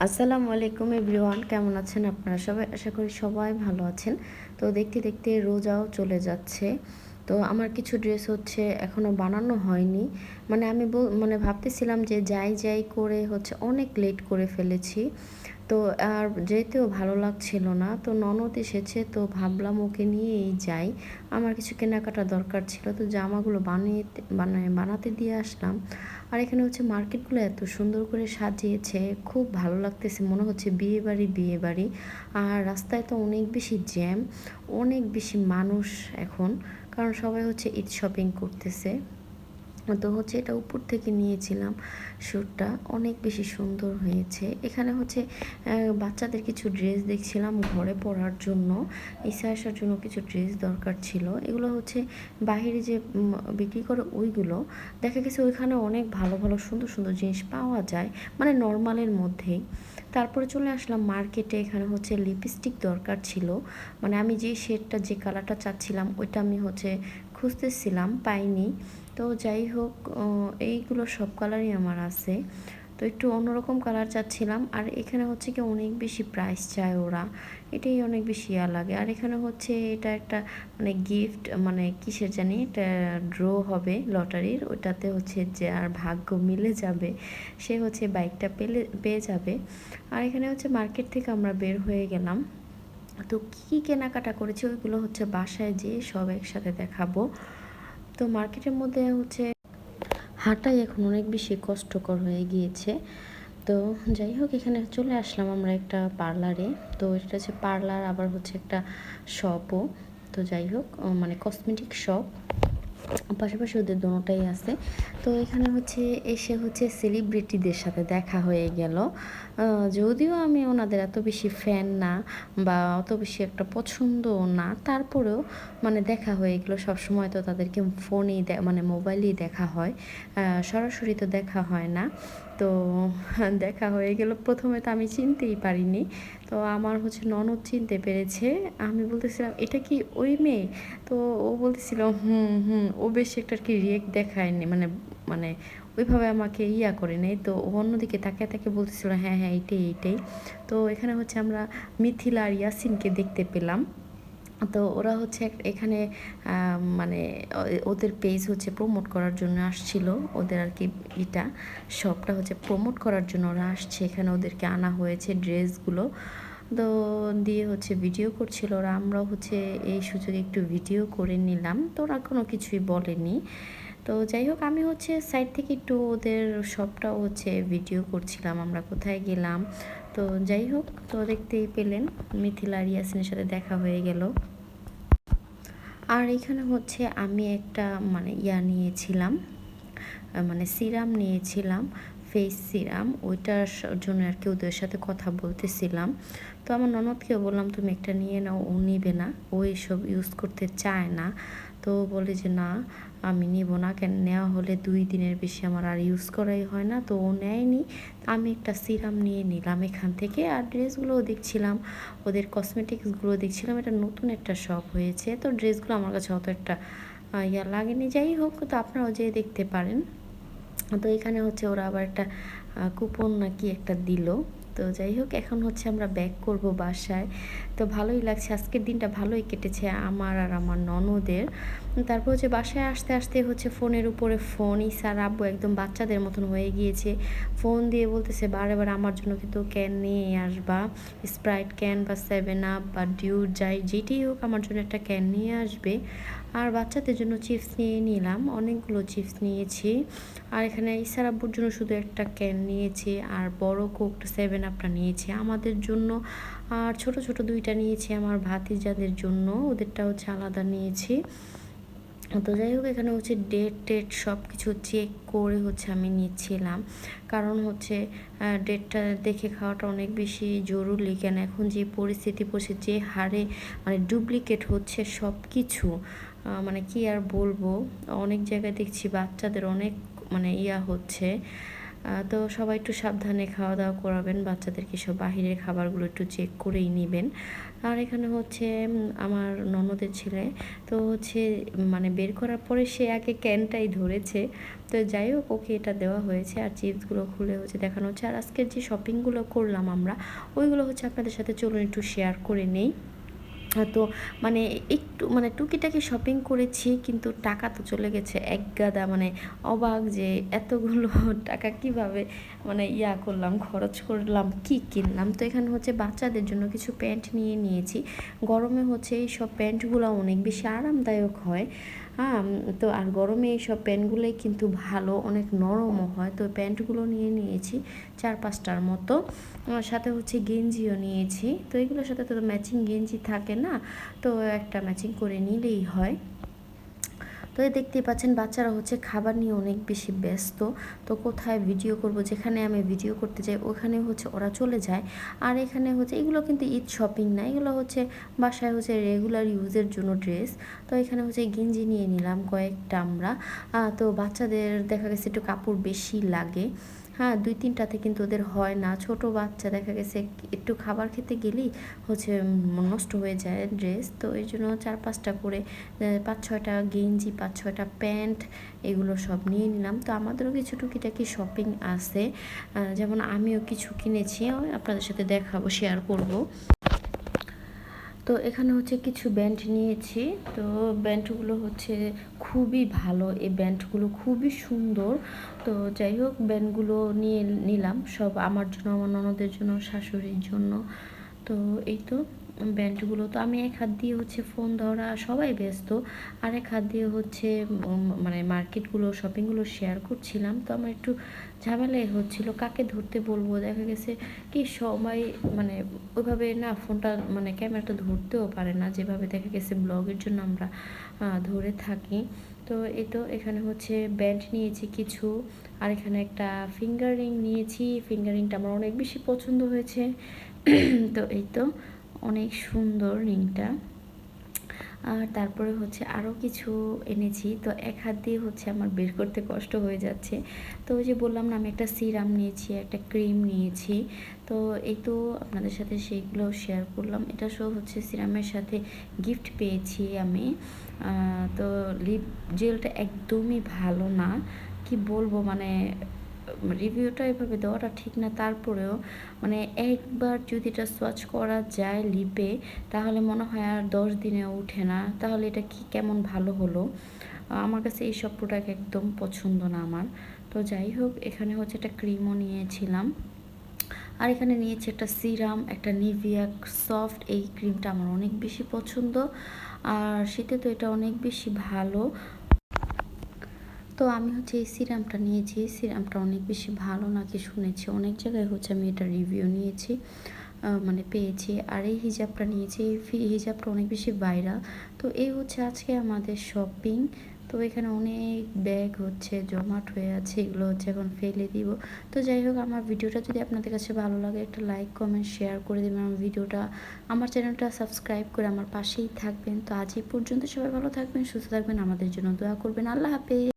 আসসালামু আলাইকুম এভরিওয়ান, কেমন আছেন আপনারা সবাই? আশা করি সবাই ভালো আছেন। তো দেখতে দেখতে রোজাও চলে যাচ্ছে। তো আমার কিছু ড্রেস হচ্ছে এখনও বানানো হয়নি। মানে আমি মানে ভাবতেছিলাম যে যাই যাই করে হচ্ছে অনেক লেট করে ফেলেছি। তো আর যেতেও ভালো লাগছিল না। তো ননদ এসেছে, তো ভাবলাম ওকে নিয়েই যাই। আমার কিছু কেনাকাটা দরকার ছিল, তো জামাগুলো বানাতে দিয়ে আসলাম। আর এখানে হচ্ছে মার্কেটগুলো এত সুন্দর করে সাজিয়েছে, খুব ভালো লাগতেছে, মনে হচ্ছে বিয়ে বাড়ি বিয়ে বাড়ি। আর রাস্তায় তো অনেক বেশি জ্যাম, অনেক বেশি মানুষ এখন, কারণ সবাই হচ্ছে ঈদ শপিং করতেছে। তো হচ্ছে এটা উপর থেকে নিয়েছিলাম, শ্যুটটা অনেক বেশি সুন্দর হয়েছে। এখানে হচ্ছে বাচ্চাদের কিছু ড্রেস দেখছিলাম ঘরে পরার জন্য, ইসা আসার জন্য কিছু ড্রেস দরকার ছিল। এগুলো হচ্ছে বাহিরে যে বিক্রি করে ওইগুলো, দেখা গেছে ওইখানে অনেক ভালো ভালো সুন্দর সুন্দর জিনিস পাওয়া যায়, মানে নর্মালের মধ্যেই। তারপরে চলে আসলাম মার্কেটে। এখানে হচ্ছে লিপস্টিক দরকার ছিল, মানে আমি যে শেডটা যে কালারটা চাচ্ছিলাম ওইটা আমি হচ্ছে খুঁজতেছিলাম, পাইনি। তো যাই হোক, এইগুলো সব কালারই আমার আছে। তো একটু অন্যরকম কালার চাচ্ছিলাম। আর এখানে হচ্ছে কি অনেক বেশি প্রাইস চায় ওরা, এটাই অনেক বেশি লাগে। আর এখানে হচ্ছে এটা একটা মানে গিফট, মানে কিসের জানি, এটা ড্র হবে লটারির, ওটাতে হচ্ছে যে আর ভাগ্য মিলে যাবে সে হচ্ছে বাইকটা পেয়ে যাবে। আর এখানে হচ্ছে মার্কেট থেকে আমরা বের হয়ে গেলাম। তো কী কেনাকাটা করেছি ওইগুলো হচ্ছে বাসায় যেয়ে সব একসাথে দেখাবো। তো মার্কেটের মধ্যে হচ্ছে হাঁটাই এখন অনেক বেশি কষ্টকর হয়ে গিয়েছে। তো যাই হোক, এখানে চলে আসলাম আমরা একটা পার্লারে। তো এটা হচ্ছে পার্লার, আবার হচ্ছে একটা শপও। তো যাই হোক, মানে কসমেটিক শপ, পাশাপাশি ওদের দোনোটাই আছে। তো এখানে হচ্ছে এসে হচ্ছে সেলিব্রিটিদের সাথে দেখা হয়ে গেল। যদিও আমি ওনাদের এত বেশি ফ্যান না, বা অত বেশি একটা পছন্দও না, তারপরেও মানে দেখা হয়ে গেল। সবসময় তো তাদেরকে ফোনেই মানে মোবাইলেই দেখা হয়, সরাসরি তো দেখা হয় না। তো দেখা হয়ে গেল। প্রথমে তো আমি চিনতেই পারিনি, তো আমার হচ্ছে ননদ চিনতে পেরেছে। আমি বলতেছিলাম এটা কি ওই মেয়ে? তো ও বলতেছিল হুম হুম। ও বেশি একটা আর কি রিয়েক্ট দেখায়নি, মানে মানে ওইভাবে আমাকে করে নেই। তো ও অন্যদিকে তাকিয়ে তাকিয়ে বলতেছিল হ্যাঁ হ্যাঁ এইটাই এইটাই। তো এখানে হচ্ছে আমরা মিথিলা আর ইয়াসিনকে দেখতে পেলাম। তো ওরা হচ্ছে এখানে মানে ওদের পেজ হচ্ছে প্রমোট করার জন্য আসছিল। ওদের আর কি এটা শপটা হচ্ছে প্রমোট করার জন্য ওরা আসছে, এখানে ওদেরকে আনা হয়েছে ড্রেসগুলো। তো দিয়ে হচ্ছে ভিডিও করছিল ওরা, আমরাও হচ্ছে এই সুযোগে একটু ভিডিও করে নিলাম। তো ওরা কোনো কিছুই বলেনি। তো যাই হোক, আমি হচ্ছে সাইড থেকে একটু ওদের সবটাও হচ্ছে ভিডিও করছিলাম, আমরা কোথায় গেলাম। তো যাই হোক, তো দেখতেই পেলেন মিথিলা আর ইয়াসিনের সাথে দেখা হয়ে গেল। আর এখানে হচ্ছে আমি একটা মানে নিয়েছিলাম, মানে সিরাম নিয়েছিলাম, ফেস সিরাম। ওইটার জন্য আর কি ওদের সাথে কথা বলতেছিলাম। তো আমার ননদকেও বললাম তুমি একটা নিয়ে নাও, ও নিবে না, ও এইসব ইউজ করতে চায় না। তো বলে যে না আমি নিব না, কেন নেওয়া হলে 2 দিনের বেশি আমার আর ইউজ করাই হয় না। তো ও নেয়নি, আমি একটা সিরাম নিয়ে নিলাম এখান থেকে। আর ড্রেসগুলোও দেখছিলাম, ওদের কসমেটিক্সগুলো দেখছিলাম। এটা নতুন একটা শপ হয়েছে, তো ড্রেসগুলো আমার কাছে অত একটা লাগেনি। যাই হোক, তো আপনারাও যেয়ে দেখতে পারেন। তো এখানে হচ্ছে ওরা আবার একটা কুপন নাকি একটা দিল। তো যাই হোক, এখন হচ্ছে আমরা ব্যাক করব বাসায়। তো ভালোই লাগছে, আজকের দিনটা ভালোই কেটেছে আমার আর আমার ননদের। তারপর হচ্ছে বাসায় আসতে আসতে হচ্ছে ফোনের উপরে ফোন, ইসার আব্বু একদম বাচ্চাদের মতন হয়ে গিয়েছে। ফোন দিয়ে বলতেছে বারে বারে আমার জন্য কিন্তু ক্যান নিয়ে আসবা, স্প্রাইট ক্যান বা 7 আপ বা ডিউ যেটাই হোক আমার জন্য একটা ক্যান নিয়ে আসবে। আর বাচ্চাদের জন্য চিপস নিয়ে নিলাম, অনেকগুলো চিপস নিয়েছি। আর এখানে ইসার আব্বুর জন্য শুধু একটা ক্যান নিয়েছি, আর বড় কোকটা 7 আপটা নিয়েছি আমাদের জন্য। আর ছোট ছোট 2টা নিয়েছি আমার ভাতিজাদের জন্য, ওদেরটা হচ্ছে আলাদা নিয়েছি। তো যাই হোক, এখানে হচ্ছে ডেট সব কিছু চেক করে হচ্ছে আমি নিচ্ছিলাম, কারণ হচ্ছে ডেটটা দেখে খাওয়াটা অনেক বেশি জরুরি। কেন এখন যে পরিস্থিতি পড়ছে, যে হারে মানে ডুপ্লিকেট হচ্ছে সব কিছু, মানে কি আর বলবো। অনেক জায়গায় দেখছি বাচ্চাদের অনেক মানে হচ্ছে, তো সবাই একটু সাবধানে খাওয়া দাওয়া করাবেন, বাচ্চাদেরকে সব বাহিরের খাবারগুলো একটু চেক করেই নেবেন। আর এখানে হচ্ছে আমার ননদের ছেলে, তো হচ্ছে মানে বের করার পরে সে আগে ক্যানটাই ধরেছে। তো যাই হোক, ওকে এটা দেওয়া হয়েছে। আর চিপসগুলো খুলে হচ্ছে দেখানো হচ্ছে। আর আজকের যে শপিংগুলো করলাম আমরা, ওইগুলো হচ্ছে আপনাদের সাথে চলুন একটু শেয়ার করে নেই। তো মানে একটু মানে টুকিটাকি শপিং করেছি, কিন্তু টাকা তো চলে গেছে এক গাদা। মানে অবাক যে এতগুলো টাকা কিভাবে মানে করলাম, খরচ করলাম, কি কিনলাম। তো এখানে হচ্ছে বাচ্চাদের জন্য কিছু প্যান্ট নিয়ে নিয়েছি। গরমে হচ্ছে এই সব প্যান্টগুলো অনেক বেশি আরামদায়ক হয়। হ্যাঁ, তো আর গরমে এই সব প্যান্টগুলোই কিন্তু ভালো, অনেক নরমও হয়। তো প্যান্টগুলো নিয়ে নিয়েছি 4-5টার মতো। সাথে হচ্ছে গেঞ্জিও নিয়েছি। তো এগুলোর সাথে তো ম্যাচিং গেঞ্জি থাকে না, তো একটা ম্যাচিং করে নিলেই হয়। তো দেখতেই পাচ্ছেন বাচ্চারা হচ্ছে খাবার নিয়ে অনেক বেশি ব্যস্ত। তো কোথায় ভিডিও করব, যেখানে আমি ভিডিও করতে যাই ওখানে হচ্ছে ওরা চলে যায়। আর এখানে হচ্ছে এগুলো কিন্তু ঈদ শপিং না, এগুলো হচ্ছে বাসায় হচ্ছে রেগুলার ইউজের জন্য ড্রেস। তো এখানে হচ্ছে গেঞ্জি নিয়ে নিলাম কয়েকটা আমরা। তো বাচ্চাদের দেখা গেছে একটু কাপড় বেশি লাগে। হ্যাঁ, 2-3টাতে কিন্তু ওদের হয় না। ছোট বাচ্চা দেখা গেছে একটু খাবার খেতে গেলেই হচ্ছে নষ্ট হয়ে যায় ড্রেস। তো এই জন্য 4-5টা করে 5-6টা গেঞ্জি, 5-6টা প্যান্ট, এগুলো সব নিয়ে নিলাম। তো আমাদেরও কিছু টুকিটাকি শপিং আছে, যেমন আমিও কিছু কিনেছি, আপনাদের সাথে দেখাবো, শেয়ার করব। তো এখানে হচ্ছে কিছু ব্যান্ড নিয়েছি। তো ব্যান্ডগুলো হচ্ছে খুবই ভালো, এই ব্যান্ডগুলো খুবই সুন্দর। তো যাই হোক, ব্যান্ডগুলো নিয়ে নিলাম সব আমার জন্য, আমার ননদের জন্য, শাশুড়ির জন্য। তো এই তো ব্যান্ডগুলো। তো আমি এক হাত দিয়ে হচ্ছে ফোন ধরা, সবাই ব্যস্ত, আর এক হাত দিয়ে হচ্ছে মানে মার্কেটগুলো, শপিংগুলো শেয়ার করছিলাম। তো আমার একটু ঝামেলাই হচ্ছিল কাকে ধরতে বলবো। দেখা গেছে কি সবাই মানে ওইভাবে না ফোনটা মানে ক্যামেরাটা ধরতেও পারে না, যেভাবে দেখা গেছে ব্লগের জন্য আমরা ধরে থাকি। তো এই তো এখানে হচ্ছে ব্যান্ড নিয়েছি কিছু, আর এখানে একটা ফিঙ্গার রিং নিয়েছি। ফিঙ্গার রিংটা আমার অনেক বেশি পছন্দ হয়েছে। তো এই তো অনেক সুন্দর রিংটা। আর তারপরে হচ্ছে আরও কিছু এনেছি। তো এক হাত দিয়ে হচ্ছে আমার বের করতে কষ্ট হয়ে যাচ্ছে। তো ওই যে বললাম না, আমি একটা সিরাম নিয়েছি, একটা ক্রিম নিয়েছি। তো এই তো আপনাদের সাথে সেইগুলো শেয়ার করলাম। এটা সব হচ্ছে সিরামের সাথে গিফট পেয়েছি আমি। তো লিপ জেলটা একদমই ভালো না, কি বলবো, মানে রিভিউটা এভাবে দেওয়াটা ঠিক না। তারপরেও মানে একবার যদি এটা সোয়াচ করা যায় লিপে, তাহলে মনে হয় আর 10 দিনেও উঠে না। তাহলে এটা কি কেমন ভালো হলো। আমার কাছে এইসব প্রোডাক্ট একদম পছন্দ না আমার। তো যাই হোক, এখানে হচ্ছে একটা ক্রিমও নিয়েছিলাম। আর এখানে নিয়েছি একটা সিরাম, একটা নিভিয়া সফট। এই ক্রিমটা আমার অনেক বেশি পছন্দ, আর শীতে তো এটা অনেক বেশি ভালো। তো আমি হচ্ছে এই সিরামটা নিয়েছি। সিরামটা অনেক বেশি ভালো নাকি শুনেছি, অনেক জায়গায় হচ্ছে আমি এটা রিভিউ নিয়েছি, মানে পেয়েছি। আর এই হিজাবটা নিয়েছি, এই হিজাবটা অনেক বেশি ভাইরাল। তো এই হচ্ছে আজকে আমাদের শপিং। তো এখানে অনেক ব্যাগ হচ্ছে জমাট হয়ে আছে, এগুলো হচ্ছে এখন ফেলে দিব। তো যাই হোক, আমার ভিডিওটা যদি আপনাদের কাছে ভালো লাগে, একটা লাইক কমেন্ট শেয়ার করে দেবেন আমার ভিডিওটা, আমার চ্যানেলটা সাবস্ক্রাইব করে আমার পাশেই থাকবেন। তো আজ এই পর্যন্ত, সবাই ভালো থাকবেন, সুস্থ থাকবেন, আমাদের জন্য দোয়া করবেন। আল্লাহ হাফেজ।